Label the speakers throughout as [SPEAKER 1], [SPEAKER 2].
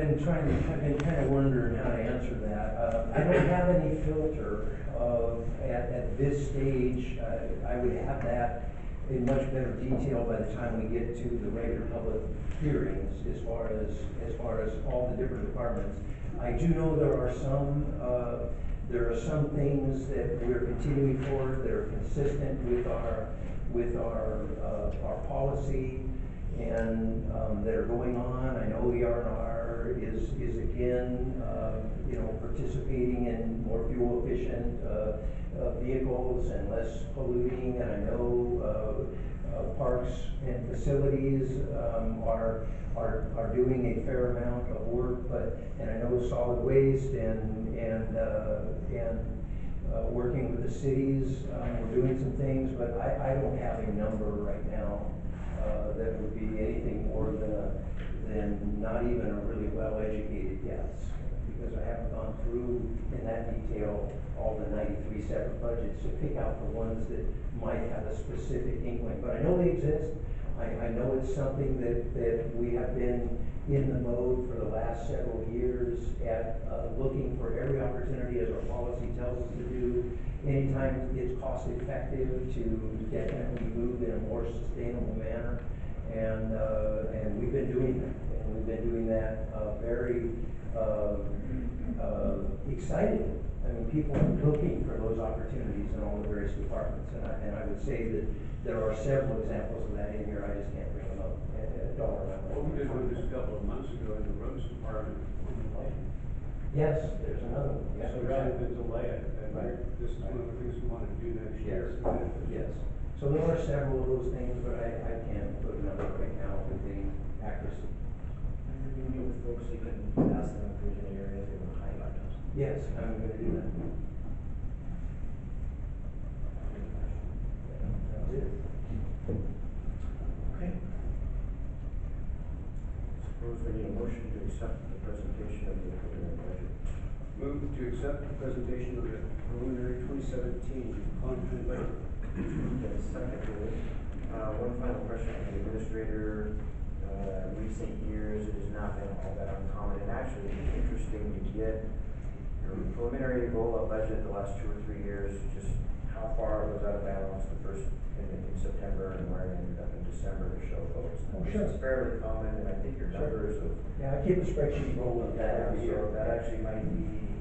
[SPEAKER 1] I've been kind of wondering how to answer that. I don't have any filter at this stage. I would have that in much better detail by the time we get to the regular public hearings as far as all the different departments. I do know there are some things that we're continuing forward that are consistent with our policy and that are going on. I know ER&R is again participating in more fuel efficient vehicles and less polluting, and I know parks and facilities are doing a fair amount of work, and I know solid waste and working with the cities, we're doing some things, but I don't have a number right now that would be anything more than not even a really well-educated guess, because I haven't gone through in that detail all the 93 separate budgets to pick out the ones that might have a specific inkling. But I know they exist. I know it's something that we have been in the mode for the last several years at looking for every opportunity, as our policy tells us to do. Anytime it's cost effective, to definitely move in a more sustainable manner, and we've been doing that, and we've been doing that very excited. I mean, people are looking for those opportunities in all the various departments, and I would say that there are several examples of that in here. I just can't bring them up at a dollar amount.
[SPEAKER 2] Well, we did one just a couple of months ago in the roads department.
[SPEAKER 1] Yes, there's another one.
[SPEAKER 2] Yeah, so rather than delay it, and this is one of the things we want to do next year.
[SPEAKER 1] Yes. So there are several of those things, but I can't put a number right now with any accuracy.
[SPEAKER 3] And you meet with folks, you can ask them if there's any areas they want to highlight.
[SPEAKER 1] Yes, I'm going to do that.
[SPEAKER 3] Okay. Suppose we need a motion to accept the presentation of the preliminary budget.
[SPEAKER 2] Move to accept the presentation of the preliminary 2017 confident budget.
[SPEAKER 3] Okay, secondly, one final question from the administrator. In recent years, it has not been all that uncommon, and actually it's interesting to get your preliminary roll-up budget the last 2 or 3 years, just how far it was out of balance the first in September and where it ended up in December to show folks.
[SPEAKER 1] Sure.
[SPEAKER 3] It's fairly common, and I think your numbers of
[SPEAKER 1] Yeah, I keep a spreadsheet roll of that every year.
[SPEAKER 3] so that actually might be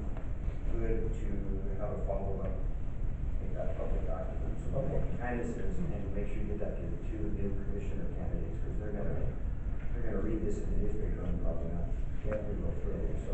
[SPEAKER 3] good to have a follow-up, make that public document. So
[SPEAKER 1] Okay.
[SPEAKER 3] Kind of says, and make sure you get that to the 2 new commissioner candidates, because they're gonna read this in the newspaper and probably not get to go through, so.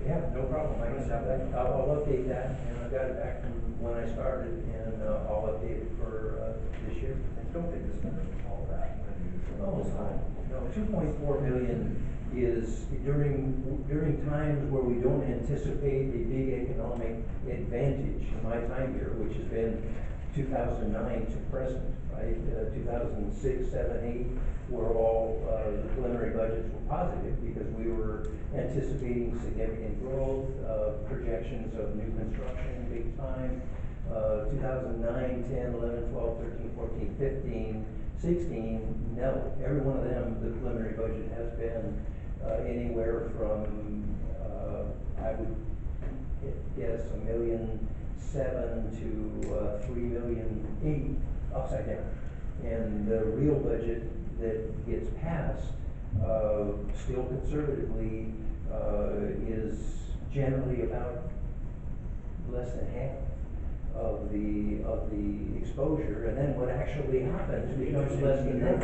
[SPEAKER 1] Yeah, no problem. I can have that. I'll update that, and I've got it back from when I started, and I'll update it for this year.
[SPEAKER 3] I don't think this number is all that unusual.
[SPEAKER 1] Oh, it's fine. No, 2.4 million is during times where we don't anticipate a big economic advantage in my time here, which has been 2009 to present, right? 2006, 7, 8 were all, the preliminary budgets were positive because we were anticipating significant growth, projections of new construction big time. 2009, 10, 11, 12, 13, 14, 15, 16, no. Every one of them, the preliminary budget has been anywhere from, I would guess, $1.7 million to $3.8 million upside down. And the real budget that gets passed, still conservatively, is generally about less than half of the exposure, and then what actually happens becomes less than that.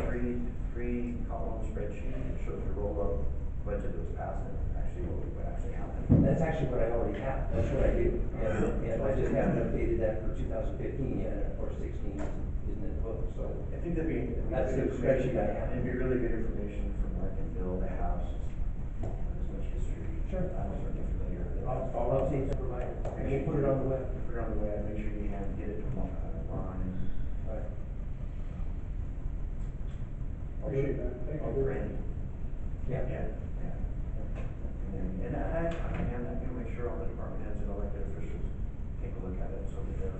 [SPEAKER 3] Three column spreadsheet that shows the roll-up budget that was passed and actually what actually happened.
[SPEAKER 1] That's actually what I already have. That's what I do, and I just haven't updated that for 2015 yet, and of course 16 isn't in the book. So
[SPEAKER 3] I think
[SPEAKER 1] that's the spreadsheet I have.
[SPEAKER 3] It'd be really good information for Mark and Bill to have as much history.
[SPEAKER 1] Sure.
[SPEAKER 3] I'm certainly familiar with it.
[SPEAKER 1] I'll update that, provide it, and we'll put it on the web.
[SPEAKER 3] Put it on the web, make sure you get it to Ron and.
[SPEAKER 1] Right.
[SPEAKER 2] Appreciate that. Thank you.
[SPEAKER 3] Randy.
[SPEAKER 1] Yeah.
[SPEAKER 3] And I'm gonna make sure all the department heads and elected officials take a look at it so that they're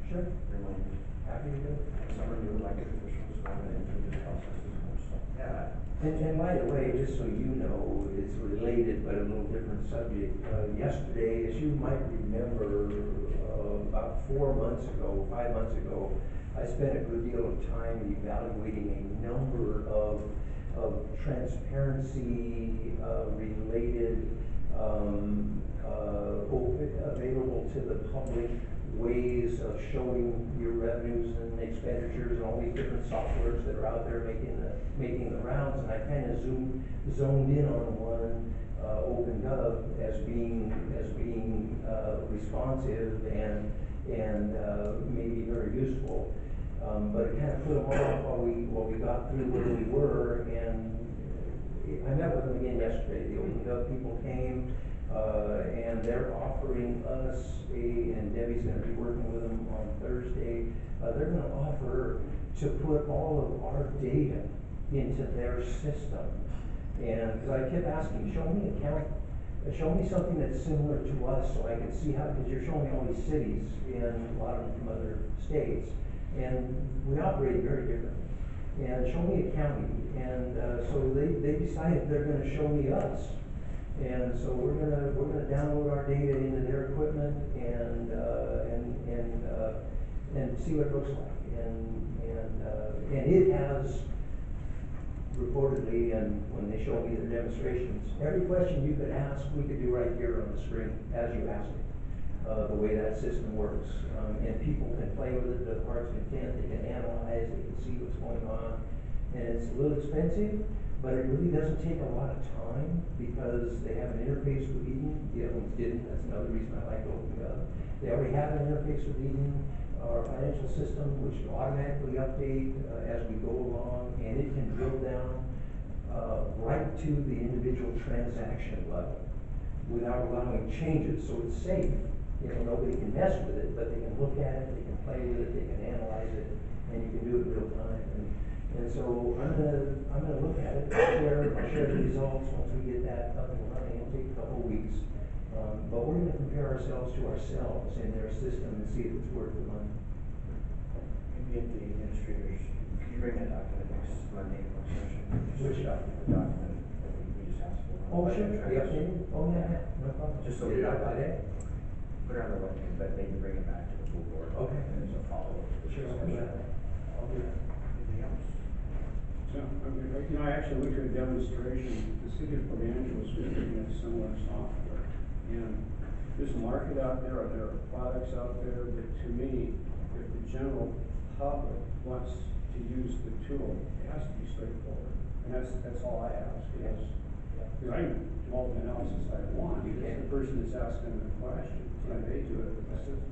[SPEAKER 1] Sure.
[SPEAKER 3] reminded.
[SPEAKER 1] Happy to do it.
[SPEAKER 3] Some are new elected officials, so I'm gonna into this process as well, so. Yeah.
[SPEAKER 1] And by the way, just so you know, it's related but a little different subject. Yesterday, as you might remember, about 4 months ago, 5 months ago, I spent a good deal of time evaluating a number of transparency related, available to the public ways of showing your revenues and expenditures and all these different softwares that are out there making the rounds. And I kind of zoned in on one, OpenGov, as being responsive and maybe very useful. But it kind of put them off while we got through where we were, and I met with them again yesterday. The OpenGov people came, and they're offering us and Debbie's gonna be working with them on Thursday, they're gonna offer to put all of our data into their system. And, cause I kept asking, show me something that's similar to us so I can see how, cause you're showing me all these cities and a lot of them from other states. And we operate very differently. And show me a county. And so they decided they're gonna show me us. And so we're gonna download our data into their equipment and see what it looks like. And it has reportedly, and when they show me the demonstrations, every question you could ask, we could do right here on the screen as you ask it. The way that system works, and people can play with it to their heart's content. They can analyze, they can see what's going on, and it's a little expensive, but it really doesn't take a lot of time because they have an interface with Eden. The other ones didn't. That's another reason I like OpenGov. They already have an interface with Eden, our financial system, which will automatically update as we go along, and it can drill down right to the individual transaction level without allowing changes, so it's safe. You know, nobody can mess with it, but they can look at it, they can play with it, they can analyze it, and you can do it in real time. And so I'm gonna look at it, I'll share the results once we get that up and running. It'll take a couple of weeks. But we're gonna compare ourselves to ourselves in their system and see if it's worth the money.
[SPEAKER 3] Maybe at the administrators, can you bring that document next Monday, work session?
[SPEAKER 1] Which document?
[SPEAKER 3] The document that we just asked for.
[SPEAKER 1] Oh, sure, the updated, oh, yeah, no problem.
[SPEAKER 3] Just so
[SPEAKER 1] Get
[SPEAKER 3] we
[SPEAKER 1] it
[SPEAKER 3] know
[SPEAKER 1] out
[SPEAKER 3] about
[SPEAKER 1] today.
[SPEAKER 3] it. Put it on the webpage, but maybe bring it back to the full board.
[SPEAKER 1] Okay.
[SPEAKER 3] As a follow-up. to the
[SPEAKER 1] Sure, I'll do
[SPEAKER 3] discussion.
[SPEAKER 1] that. I'll do that.
[SPEAKER 3] Anything else?
[SPEAKER 2] So, I actually went to a demonstration, the city of Los Angeles was looking at similar software. And there's a market out there are products out there that, to me, if the general public wants to use the tool, it has to be straightforward. And that's all I ask is, because I can do all the analysis I want,
[SPEAKER 1] You
[SPEAKER 2] because
[SPEAKER 1] can.
[SPEAKER 2] the person is asking the question, and they do it with the system.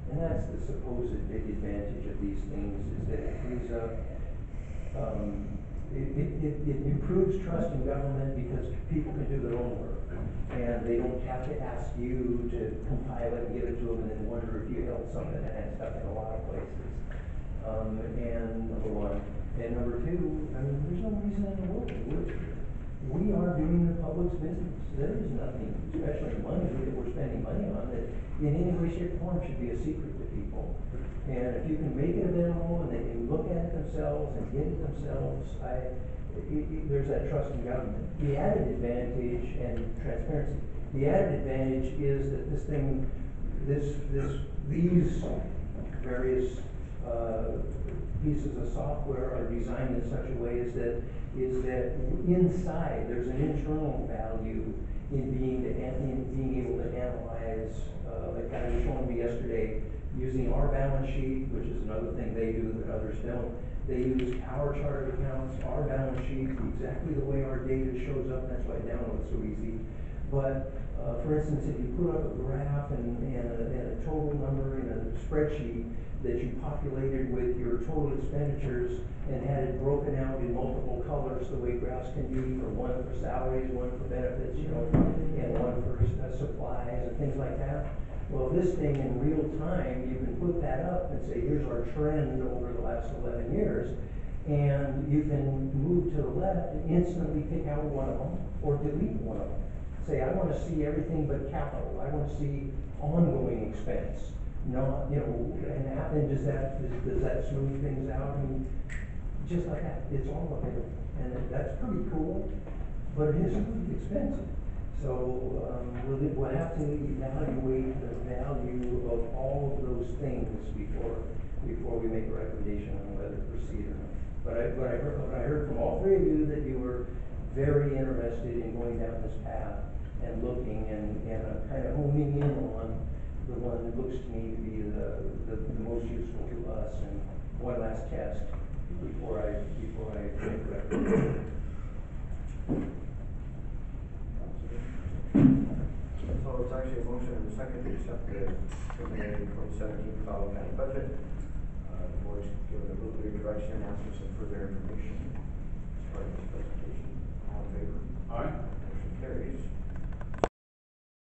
[SPEAKER 1] And that's the supposed big advantage of these things, is that it frees up, it improves trust in government because people can do their own work. And they don't have to ask you to compile it and give it to them and then wonder if you held something that had stuff in a lot of places. And number one. And number two, I mean, there's no reason in the world to do it. We are doing the public's business. There is nothing, especially money, that we're spending money on that in any way, shape, or form should be a secret to people. And if you can make it available and they can look at it themselves and get it themselves, there's that trust in government. The added advantage and transparency. The added advantage is that these various pieces of software are designed in such a way is that inside there's an internal value in being able to analyze, like I was showing me yesterday, using our balance sheet, which is another thing they do that others don't. They use our chart of accounts, our balance sheet, exactly the way our data shows up. That's why download's so easy. But for instance, if you put up a graph and a total number in a spreadsheet that you populated with your total expenditures and had it broken out in multiple colors, the way graphs can be, for one for salaries, one for benefits, you know, and one for supplies and things like that. Well, this thing in real time, you can put that up and say, here's our trend over the last 11 years. And you can move to the left and instantly pick out one of them or delete one of them. Say, I want to see everything but capital. I want to see ongoing expense. Not, you know, and does that smooth things out? I mean, just like that, it's all available. And that's pretty cool, but it is really expensive. So, we'll have to evaluate the value of all of those things before we make a recommendation on whether to proceed or not. But I heard from all three of you that you were very interested in going down this path and looking and kind of homing in on the one that looks to me to be the most useful to us. And one last test before I make a recommendation.
[SPEAKER 3] So it's actually a motion and a second to accept the 2017 Caldwell County budget. The board's given a little bit of direction and asked for some further information as part of this presentation. All in favor?
[SPEAKER 2] Aye.
[SPEAKER 3] Motion carries.